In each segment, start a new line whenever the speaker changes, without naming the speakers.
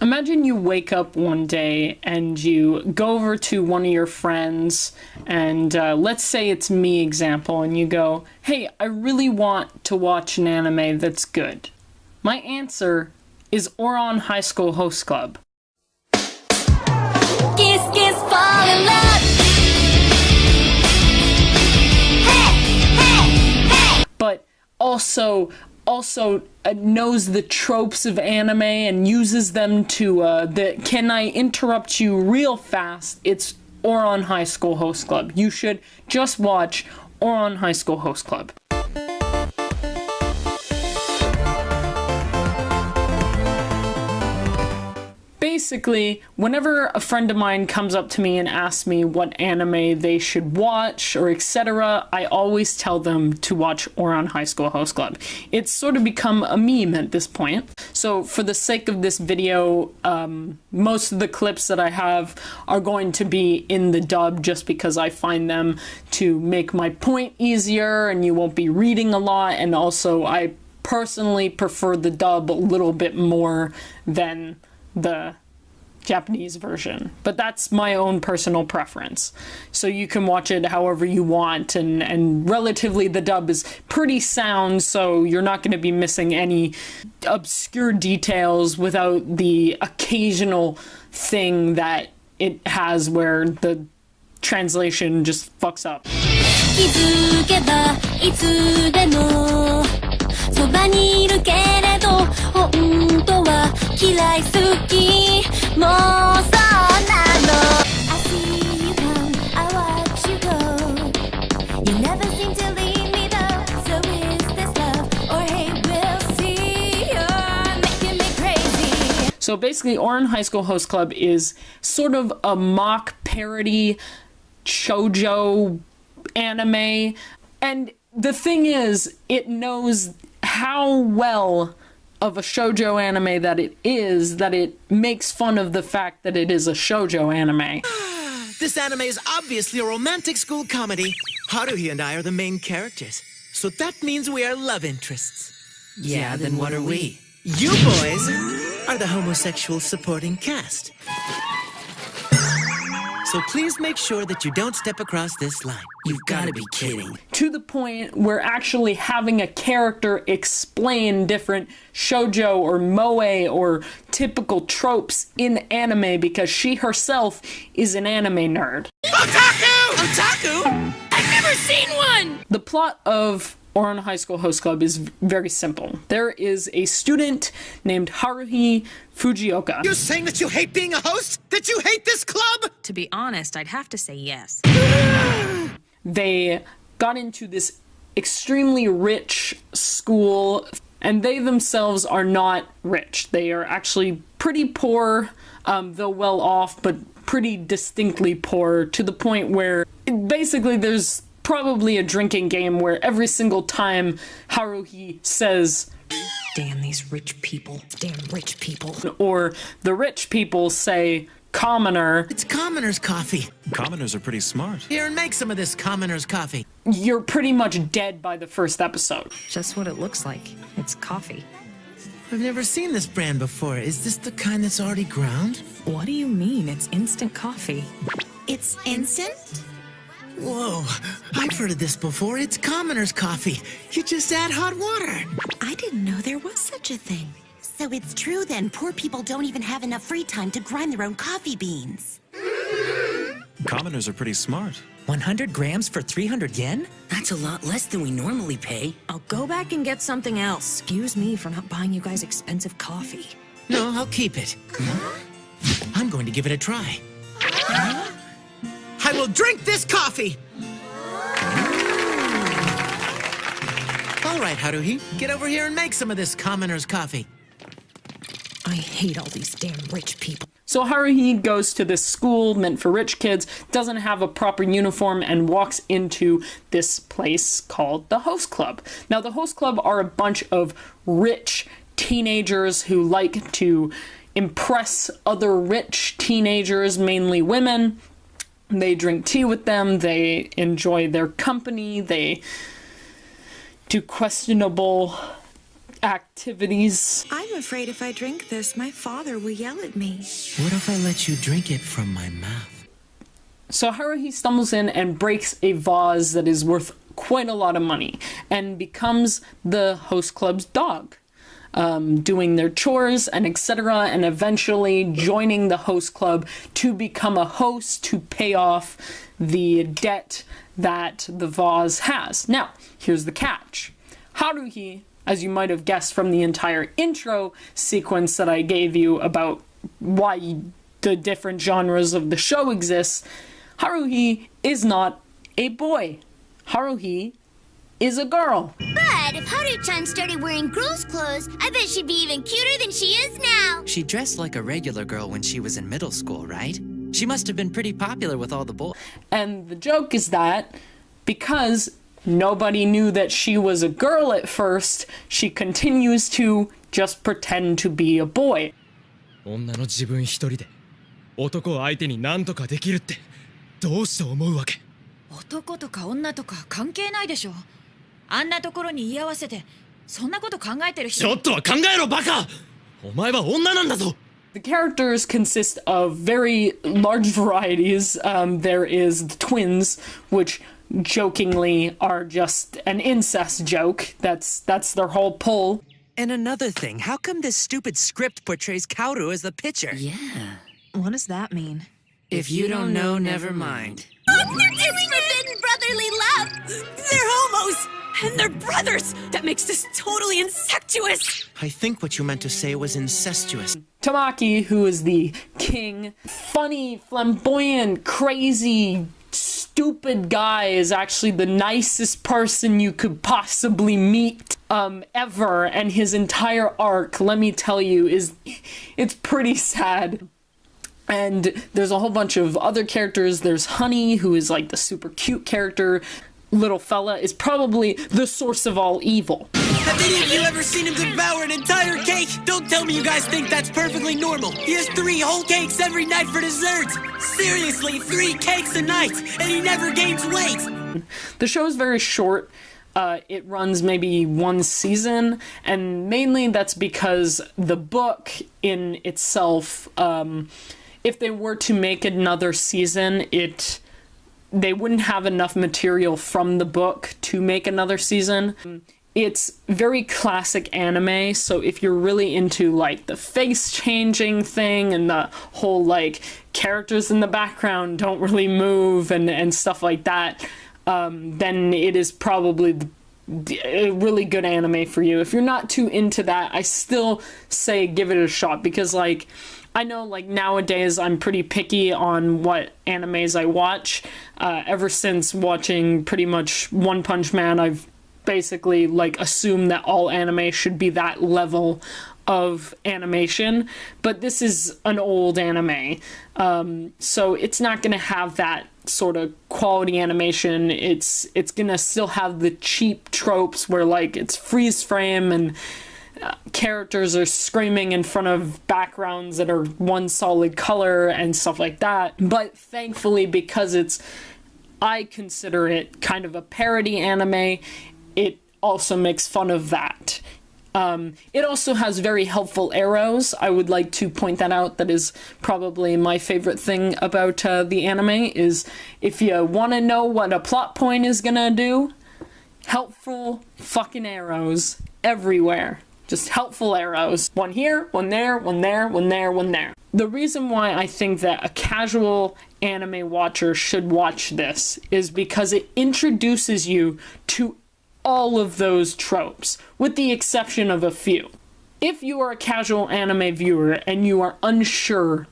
Imagine you wake up one day and you go over to one of your friends and let's say it's me example and you go, hey, I really want to watch an anime that's good. My answer is Ouran Highschool Host Club.
Kiss, kiss, fall in love. Hey, hey, hey.
But also knows the tropes of anime and uses them to can I interrupt you real fast? It's Ouran Highschool Host Club. You should just watch Ouran Highschool Host Club. Basically, whenever a friend of mine comes up to me and asks me what anime they should watch or etc., I always tell them to watch Ouran Highschool Host Club. It's sort of become a meme at this point. So for the sake of this video, most of the clips that I have are going to be in the dub just because I find them to make my point easier and you won't be reading a lot, and also I personally prefer the dub a little bit more than the Japanese version, but that's my own personal preference. So you can watch it however you want, and relatively the dub is pretty sound, so you're not going to be missing any obscure details without the occasional thing that it has where the translation just fucks up.
気づけばいつでもそばにいるけれど本当は嫌い好きもうそうなの I see you come, I watch you go You never seem to leave me though So is this love or hate we'll see You're making me crazy
So basically Ouran Highschool Host Club is sort of a mock parody shoujo anime, and the thing is, it knows how well of a shoujo anime that it makes fun of the fact that it is a shoujo anime.
This anime is obviously a romantic school comedy. Haruhi and I are the main characters, so that means we are love interests. Yeah, then what are we? You boys are the homosexual supporting cast. So please make sure that you don't step across this line. You've got to be kidding.
To the point where actually having a character explain different shoujo or moe or typical tropes in anime because she herself is an anime nerd.
Otaku! Otaku? I've never seen one!
The plot of Ouran Highschool Host Club is very simple. There is a student named Haruhi Fujioka.
You're saying that you hate being a host? That you hate this club?
To be honest, I'd have to say yes.
They got into this extremely rich school, and they themselves are not rich. They are actually pretty poor, though well off, but pretty distinctly poor, to the point where basically there's probably a drinking game where every single time Haruhi says,
Damn these rich people. Damn rich people.
or the rich people say, commoner,
It's commoner's coffee.
Commoners are pretty smart.
Here, and make some of this commoner's coffee.
you're pretty much dead by the first episode.
Just what it looks like. It's coffee.
I've never seen this brand before. Is this the kind that's already ground?
What do you mean? It's instant coffee.
It's instant?
Whoa, I've heard of this before. It's commoner's coffee. You just add hot water.
I didn't know there was such a thing. So it's true then, poor people don't even have enough free time to grind their own coffee beans.
Commoners are pretty smart.
100 grams for 300 yen?
That's a lot less than we normally pay.
I'll go back and get something else. Excuse me for not buying you guys expensive coffee.
No, I'll keep it. I'm going to give it a try. I will drink this coffee! All right, Haruhi, get over here and make some of this commoner's coffee.
I hate all these damn rich people.
So Haruhi goes to this school meant for rich kids, doesn't have a proper uniform, and walks into this place called the Host Club. Now, the Host Club are a bunch of rich teenagers who like to impress other rich teenagers, mainly women. They drink tea with them, they enjoy their company, they do questionable activities.
I'm afraid if I drink this, my father will yell at me.
What if I let you drink it from my mouth?
So Haruhi stumbles in and breaks a vase that is worth quite a lot of money and becomes the host club's dog, doing their chores and etc., and eventually joining the host club to become a host to pay off the debt that the vase has. Now, here's the catch. Haruhi, as you might have guessed from the entire intro sequence that I gave you about why the different genres of the show exist, Haruhi is not a boy. Haruhi is a girl.
But if Haru-chan started wearing girls' clothes, I bet she'd be even cuter than she is now.
She dressed like a regular girl when she was in middle school, right? She must have been pretty popular with all the boys.
And the joke is that because nobody knew that she was a girl at first, she continues to just pretend to be a boy.
女の自分一人で男を相手に何とかできるってどうして思うわけ？
男とか女とか関係ないでしょ。あんなところに居合わせて、そんなこと考えてる人。
ちょっとは考えろバカ！お前は女なんだぞ。
The characters consist of very large varieties. There is the twins, which jokingly are just an incest joke. That's their whole pull.
And another thing, how come this stupid script portrays Kaoru as the pitcher?
Yeah.
What does that mean?
If you don't know, never mind.
It's forbidden brotherly love.
They're homos! And they're brothers! That makes this totally incestuous!
I think what you meant to say was incestuous.
Tamaki, who is the king, funny, flamboyant, crazy, stupid guy, is actually the nicest person you could possibly meet ever, and his entire arc, let me tell you, it's pretty sad. And there's a whole bunch of other characters. There's Honey, who is like the super cute character. Little fella is probably the source of all evil.
Have any of you ever seen him devour an entire cake? Don't tell me you guys think that's perfectly normal. He has 3 whole cakes every night for dessert. Seriously, 3 cakes a night, and he never gains weight.
The show is very short. It runs maybe 1 season, and mainly that's because the book in itself, if they were to make another season, they wouldn't have enough material from the book to make another season. It's very classic anime, so if you're really into like the face changing thing and the whole like characters in the background don't really move and stuff like that, then it is probably a really good anime for you. If you're not too into that, I still say give it a shot, because like I know like nowadays I'm pretty picky on what animes I watch. Ever since watching pretty much One Punch Man, I've basically like assumed that all anime should be that level of animation, but this is an old anime, so it's not gonna have that sort of quality animation. It's gonna still have the cheap tropes where like it's freeze frame and characters are screaming in front of backgrounds that are one solid color and stuff like that. But thankfully, because I consider it kind of a parody anime, it also makes fun of that. It also has very helpful arrows. I would like to point that out. That is probably my favorite thing about the anime, is if you want to know what a plot point is gonna do, helpful fucking arrows everywhere. Just helpful arrows. One here, one there, one there, one there, one there. The reason why I think that a casual anime watcher should watch this is because it introduces you to all of those tropes, with the exception of a few. If you are a casual anime viewer and you are unsure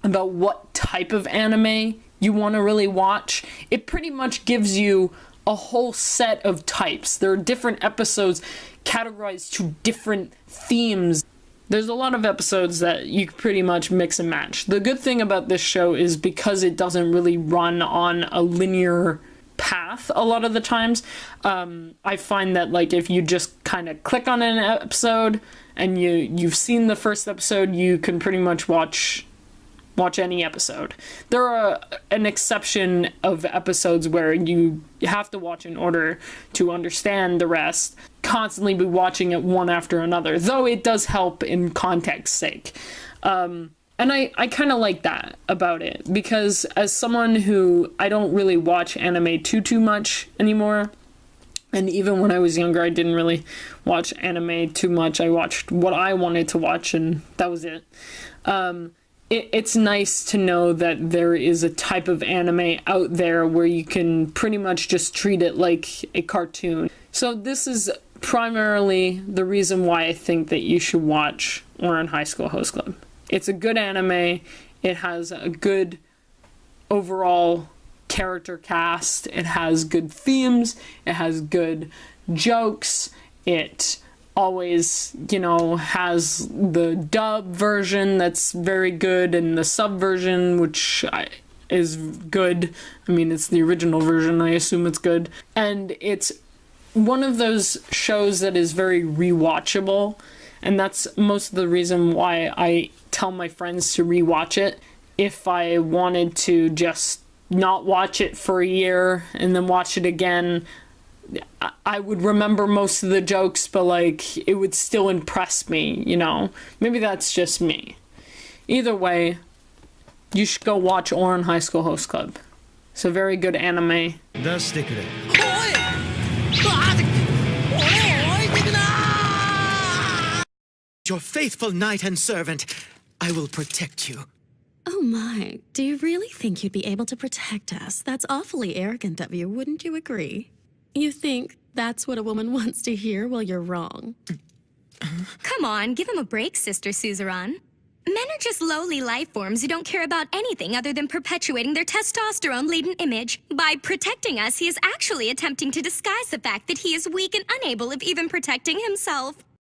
about what type of anime you want to really watch, it pretty much gives you a whole set of types. There are different episodes categorized to different themes. There's a lot of episodes that you pretty much mix and match. The good thing about this show is because it doesn't really run on a linear path a lot of the times, I find that like if you just kind of click on an episode and you've seen the first episode, you can pretty much watch watch any episode. There are an exception of episodes where you have to watch in order to understand the rest, constantly be watching it one after another, though it does help in context sake. And I kind of like that about it, because as someone who, I don't really watch anime too much anymore, and even when I was younger, I didn't really watch anime too much. I watched what I wanted to watch, and that was it. It's nice to know that there is a type of anime out there where you can pretty much just treat it like a cartoon. So this is primarily the reason why I think that you should watch Ouran High School Host Club. It's a good anime. It has a good overall character cast. It has good themes. It has good jokes. It always, has the dub version that's very good, and the sub version, which is good. I mean, it's the original version. I assume it's good. And it's one of those shows that is very rewatchable. And that's most of the reason why I tell my friends to rewatch it. If I wanted to just not watch it for a year and then watch it again, I would remember most of the jokes, but it would still impress me, Maybe that's just me. Either way, you should go watch Ouran High School Host Club. It's a very good anime.
出してくれ。
Your faithful knight and servant. I will protect you.
Oh my, do you really think you'd be able to protect us? That's awfully arrogant of you, wouldn't you agree? You think that's what a woman wants to hear? Well, you're wrong.
Come on, give him a break, Sister Suzerain. Men are just lowly life forms who don't care about anything other than perpetuating their testosterone-laden image. By protecting us, he is actually attempting to disguise the fact that he is weak and unable of even protecting himself.